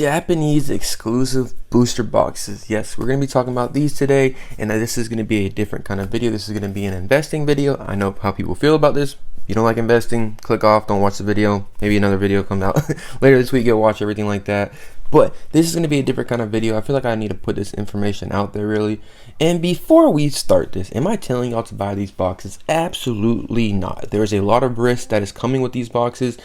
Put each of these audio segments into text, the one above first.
Japanese exclusive booster boxes. Yes, we're going to be talking about these today, and this is going to be a different kind of video. This is going to be an investing video. I know how people feel about this. If you don't like investing, click off, don't watch the video. Maybe another video comes out later this week, you'll watch everything like that. But this is going to be a different kind of video. I feel like I need to put this information out there really. And before we start this, am I telling y'all to buy these boxes? Absolutely not. There's a lot of risk that is coming with these boxes.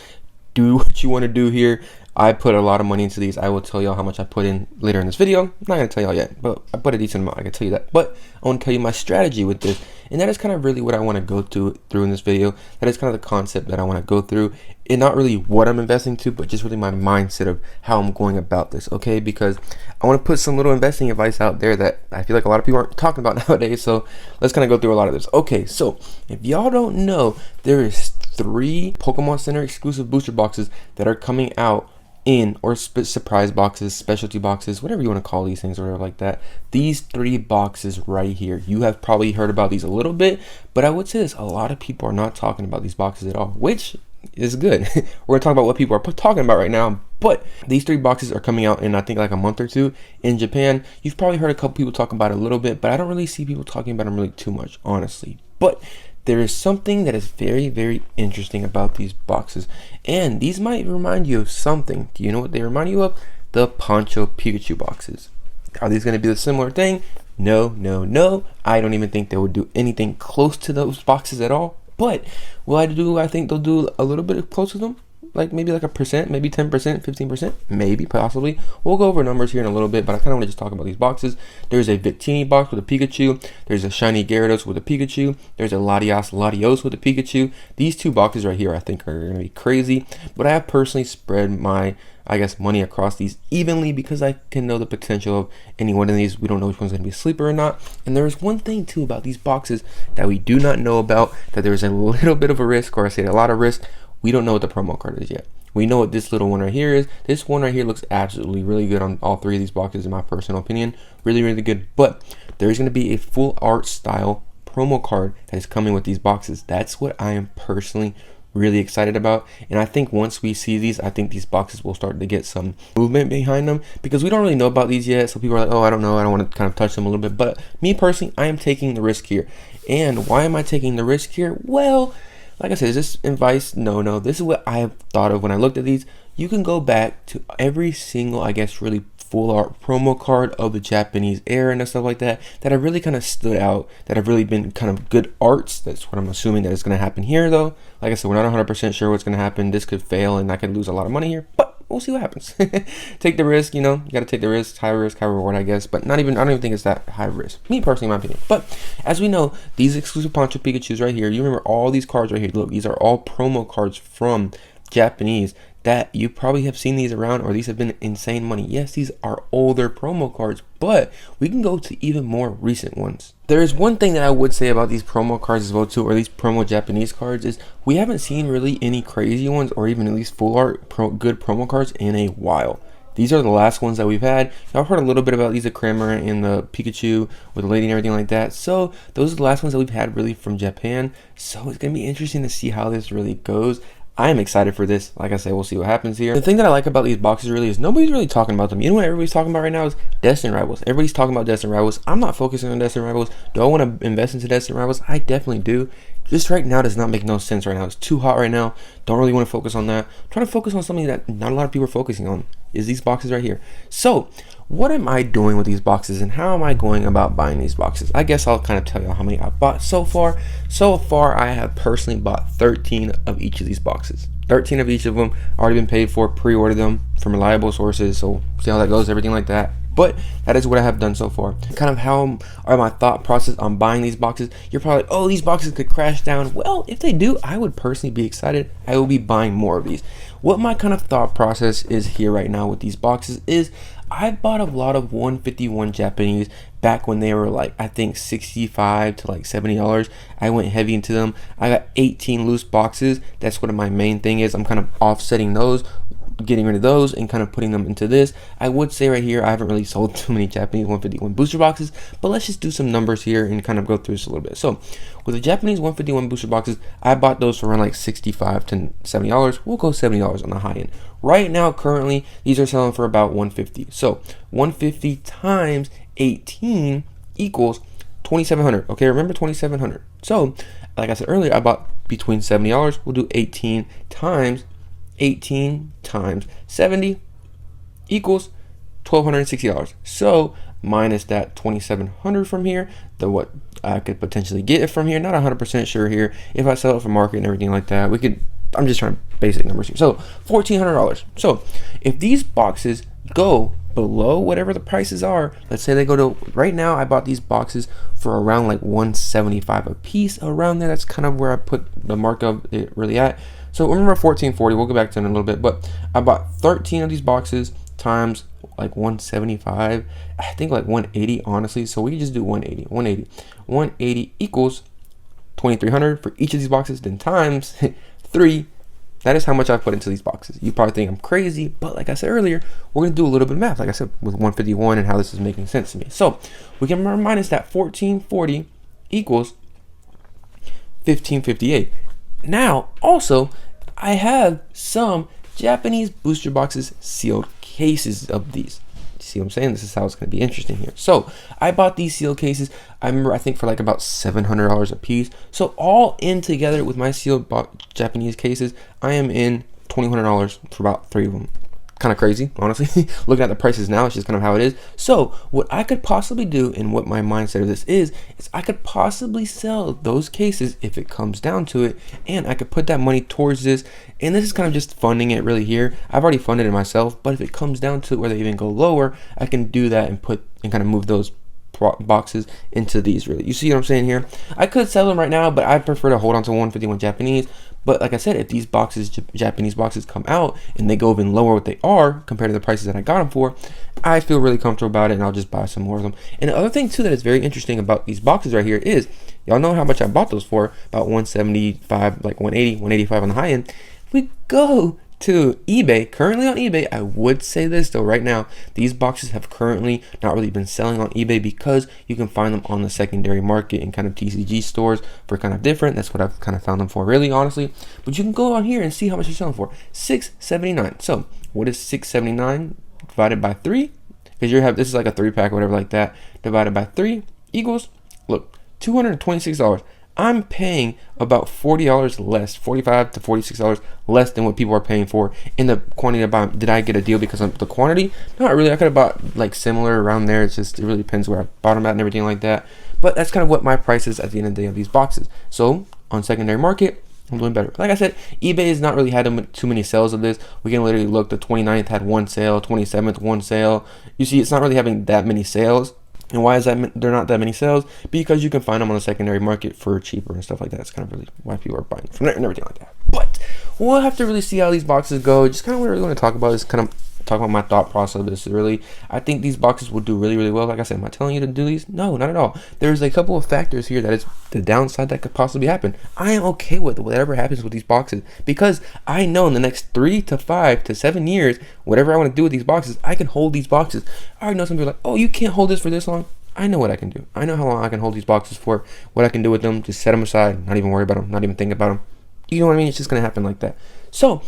Do what you want to do here. I put a lot of money into these. I will tell y'all how much I put in later in this video. I'm not going to tell y'all yet, but I put a decent amount. I can tell you that. But I want to tell you my strategy with this. And that is kind of really what I want to go through in this video. That is kind of the concept that I want to go through. And not really what I'm investing to, but just really my mindset of how I'm going about this, okay? Because I want to put some little investing advice out there that I feel like a lot of people aren't talking about nowadays. So let's kind of go through a lot of this. Okay, so if y'all don't know, there is 3 Pokemon Center exclusive booster boxes that are coming out in, or surprise boxes, specialty boxes, whatever you want to call these things, or whatever like that. These 3 boxes right here, you have probably heard about these a little bit, but I would say this, a lot of people are not talking about these boxes at all, which is good. We're gonna talk about what people are talking about right now, but these 3 boxes are coming out in I think like a month or 2 in Japan. You've probably heard a couple people talk about it a little bit, but I don't really see people talking about them really too much, honestly. But there is something that is very, very interesting about these boxes, and these might remind you of something. Do you know what they remind you of? The Poncho Pikachu boxes. Are these going to be the similar thing? No. I don't even think they would do anything close to those boxes at all. But what I think they'll do a little bit close to them. Like maybe like a percent, maybe 10%, 15%, maybe, possibly. We'll go over numbers here in a little bit, but I kind of want to just talk about these boxes. There's a Victini box with a Pikachu. There's a Shiny Gyarados with a Pikachu. There's a Latios with a Pikachu. These 2 boxes right here I think are going to be crazy, but I have personally spread my, I guess, money across these evenly because I can know the potential of any one of these. We don't know which one's going to be a sleeper or not. And there is one thing too about these boxes that we do not know about, that there's a little bit of a risk, or I say a lot of risk. We don't know what the promo card is yet. We know what this little one right here is. This one right here looks absolutely really good on all 3 of these boxes in my personal opinion. Really, really good. But there's going to be a full art style promo card that is coming with these boxes. That's what I am personally really excited about. And I think once we see these, I think these boxes will start to get some movement behind them, because we don't really know about these yet. So people are like, oh, I don't know. I don't want to kind of touch them a little bit. But me personally, I am taking the risk here. And why am I taking the risk here? Well, like I said, is this advice? No. This is what I have thought of when I looked at these. You can go back to every single, I guess, really full art promo card of the Japanese era and stuff like that have really kind of stood out, that have really been kind of good arts. That's what I'm assuming that is going to happen here, though. Like I said, we're not 100% sure what's going to happen. This could fail, and I could lose a lot of money here, but we'll see what happens. Take the risk, you know. You got to take the risk. High risk, high reward, I guess. But I don't even think it's that high risk. Me personally, in my opinion. But as we know, these exclusive Poncho Pikachus right here, you remember all these cards right here. Look, these are all promo cards from Japanese that you probably have seen these around, or these have been insane money. Yes, these are older promo cards, but we can go to even more recent ones. There is one thing that I would say about these promo cards as well too, or these promo Japanese cards, is we haven't seen really any crazy ones, or even at least full art good promo cards in a while. These are the last ones that we've had. I've heard a little bit about these, the Kramer and the Pikachu with the lady and everything like that. So those are the last ones that we've had really from Japan. So it's going to be interesting to see how this really goes. I am excited for this. Like I said, we'll see what happens here. The thing that I like about these boxes really is nobody's really talking about them. You know what everybody's talking about right now is Destiny Rivals. Everybody's talking about Destiny Rivals. I'm not focusing on Destiny Rivals. Do I want to invest into Destiny Rivals? I definitely do. Just right now does not make no sense right now. It's too hot right now. Don't really want to focus on that. I'm trying to focus on something that not a lot of people are focusing on, is these boxes right here. So what am I doing with these boxes, and how am I going about buying these boxes? I guess I'll kind of tell you how many I've bought so far. So far, I have personally bought 13 of each of these boxes. 13 of each of them already been paid for, pre-ordered them from reliable sources. So see how that goes, everything like that. But that is what I have done so far. Kind of how are my thought process on buying these boxes. You're probably like, oh, these boxes could crash down. Well, if they do, I would personally be excited. I will be buying more of these. What my kind of thought process is here right now with these boxes is I bought a lot of 151 Japanese back when they were like, I think $65 to like $70. I went heavy into them. I got 18 loose boxes. That's what my main thing is. I'm kind of offsetting those. getting rid of those and kind of putting them into this. I would say right here, I haven't really sold too many Japanese 151 booster boxes, but let's just do some numbers here and kind of go through this a little bit. So with the Japanese 151 booster boxes, I bought those for around like $65 to $70. We'll go $70 on the high end. Right now, currently, these are selling for about $150. So 150 times 18 equals 2,700. Okay, remember 2,700. So like I said earlier, I bought between $70. We'll do 18 times 70 equals $1,260. So minus that 2,700 from here, the what I could potentially get it from here, not 100% sure here. If I sell it for market and everything like that, we could, I'm just trying basic numbers here. So $1,400. So if these boxes go below whatever the prices are, let's say they go to, right now I bought these boxes for around like $175 a piece, around there. That's kind of where I put the mark of it really at. So remember $1,440, we'll go back to it in a little bit, but I bought 13 of these boxes times like 175, I think like 180 honestly. So we can just do 180 equals 2,300 for each of these boxes, then times 3. That is how much I've put into these boxes. You probably think I'm crazy, but like I said earlier, we're gonna do a little bit of math, like I said, with 151 and how this is making sense to me. So we can minus that 1,440 equals 1,558. Now, also, I have some Japanese booster boxes, sealed cases of these. See what I'm saying? This is how it's going to be interesting here. So I bought these sealed cases. I remember, I think for like about $700 a piece. So all in together with my sealed Japanese cases, I am in $2,100 for about 3 of them. Kind of crazy, honestly. Looking at the prices now, it's just kind of how it is. So what I could possibly do, and what my mindset of this is I could possibly sell those cases if it comes down to it, and I could put that money towards this. And this is kind of just funding it really here. I've already funded it myself, but if it comes down to it where they even go lower, I can do that and put and kind of move those boxes into these. Really, you see what I'm saying here? I could sell them right now, but I prefer to hold on to 151 Japanese. But like I said, if these boxes, Japanese boxes, come out and they go even lower what they are compared to the prices that I got them for, I feel really comfortable about it, and I'll just buy some more of them. And the other thing too that is very interesting about these boxes right here is, y'all know how much I bought those for, about 175, like 180, 185 on the high end. If we go to eBay, currently on eBay, I would say this though, right now, these boxes have currently not really been selling on eBay because you can find them on the secondary market and kind of TCG stores for kind of different. That's what I've kind of found them for, really, honestly. But you can go on here and see how much you're selling for. $6.79. So what is $6.79 divided by 3? Because you have, this is like a 3-pack or whatever like that, divided by 3 equals, look, $226. I'm paying about $40 less, $45 to $46 less than what people are paying for in the quantity I buy. Did I get a deal because of the quantity? Not really. I could have bought like similar around there. It's just, it really depends where I bought them at and everything like that. But that's kind of what my price is at the end of the day of these boxes. So on secondary market, I'm doing better. Like I said, eBay has not really had too many sales of this. We can literally look, the 29th had 1 sale, 27th 1 sale. You see, it's not really having that many sales. And why is that there not that many sales? Because you can find them on the secondary market for cheaper and stuff like that. That's kind of really why people are buying from there and everything like that. But we'll have to really see how these boxes go. Just kind of what we're going to talk about is kind of talk about my thought process of this. Really, I think these boxes will do really, really well. Like I said, am I telling you to do these? No, not at all. There's a couple of factors here that is the downside that could possibly happen. I am okay with whatever happens with these boxes because I know in the next 3 to 5 to 7 years, whatever I want to do with these boxes, I can hold these boxes. I already know some people are like, oh, you can't hold this for this long. I know what I can do. I know how long I can hold these boxes for, what I can do with them, just set them aside, not even worry about them, not even think about them. You know what I mean? It's just going to happen like that. So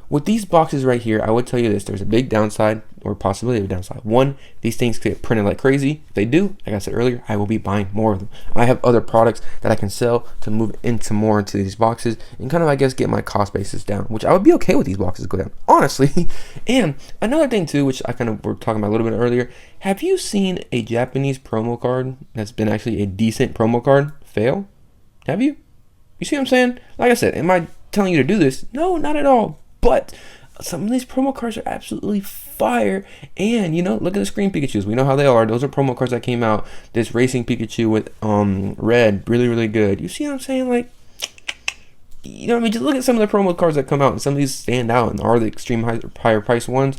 with these boxes right here, I would tell you this. There's a big downside or possibility of a downside. One, these things get printed like crazy. If they do, like I said earlier, I will be buying more of them. I have other products that I can sell to move into more into these boxes and kind of, I guess, get my cost basis down, which I would be okay with these boxes go down, honestly. And another thing too, which I kind of were talking about a little bit earlier, have you seen a Japanese promo card that's been actually a decent promo card fail? Have you? You see what I'm saying? Like I said, am I telling you to do this? No, not at all. But some of these promo cards are absolutely fire. And, you know, look at the Screen Pikachus. We know how they are. Those are promo cards that came out. This Racing Pikachu with red, really, really good. You see what I'm saying? Like, you know what I mean? Just look at some of the promo cards that come out, and some of these stand out and are the extreme higher price ones.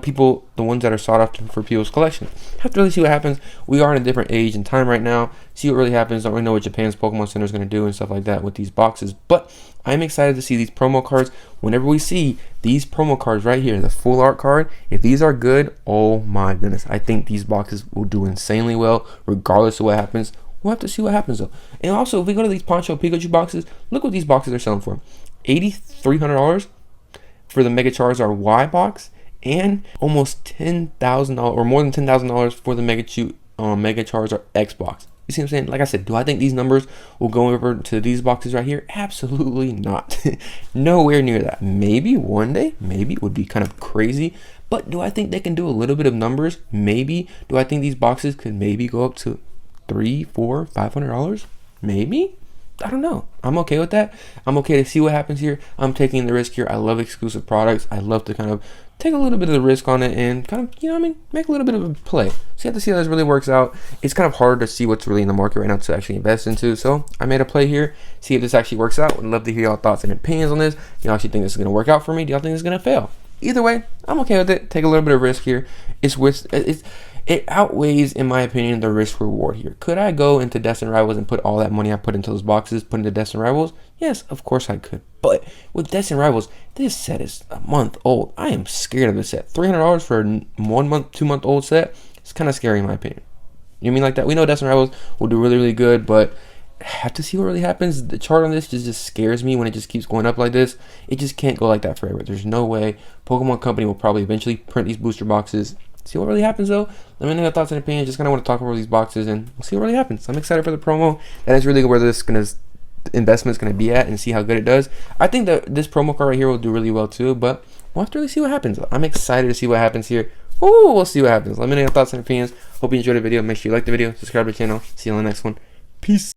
People, the ones that are sought after for people's collection. Have to really see what happens. We are in a different age and time right now. See what really happens. Don't really know what Japan's Pokemon Center is going to do and stuff like that with these boxes. But I'm excited to see these promo cards. Whenever we see these promo cards right here, the full art card, if these are good, oh my goodness, I think these boxes will do insanely well, regardless of what happens. We'll have to see what happens though. And also, if we go to these Poncho Pikachu boxes, look what these boxes are selling for. $8,300 for the Mega Charizard Y box, and almost $10,000 or more than $10,000 for the Mega Charizard X box. You see what I'm saying? Like I said, do I think these numbers will go over to these boxes right here? Absolutely not. Nowhere near that. Maybe one day, maybe it would be kind of crazy. But do I think they can do a little bit of numbers? Maybe. Do I think these boxes could maybe go up to $300, $400, $500? Maybe. I don't know. I'm okay with that. I'm okay to see what happens here. I'm taking the risk here. I love exclusive products. I love to kind of take a little bit of the risk on it and kind of, you know what I mean, make a little bit of a play. So you have to see how this really works out. It's kind of hard to see what's really in the market right now to actually invest into. So I made a play here. See if this actually works out. Would love to hear y'all thoughts and opinions on this. Do y'all actually think this is going to work out for me? Do y'all think it's going to fail? Either way, I'm okay with it. Take a little bit of risk here. It outweighs, in my opinion, the risk reward here. Could I go into Destined Rivals and put all that money I put into those boxes, put into Destined Rivals? Yes, of course I could. But with Destined Rivals, this set is a month old. I am scared of this set. $300 for a 1 month, 2 month old set. It's kind of scary in my opinion. You know what I mean? Like that. We know Destined Rivals will do really, really good, but have to see what really happens. The chart on this just scares me when it just keeps going up like this. It just can't go like that forever. There's no way. Pokemon Company will probably eventually print these booster boxes. See what really happens though. Let me know your thoughts and opinions. Just kind of want to talk over these boxes and we'll see what really happens. I'm excited for the promo. That is really where this investment is going to be at and see how good it does. I think that this promo card right here will do really well too, but we'll have to really see what happens. I'm excited to see what happens here. Ooh, we'll see what happens. Let me know your thoughts and opinions. Hope you enjoyed the video. Make sure you like the video, subscribe to the channel. See you on the next one. Peace.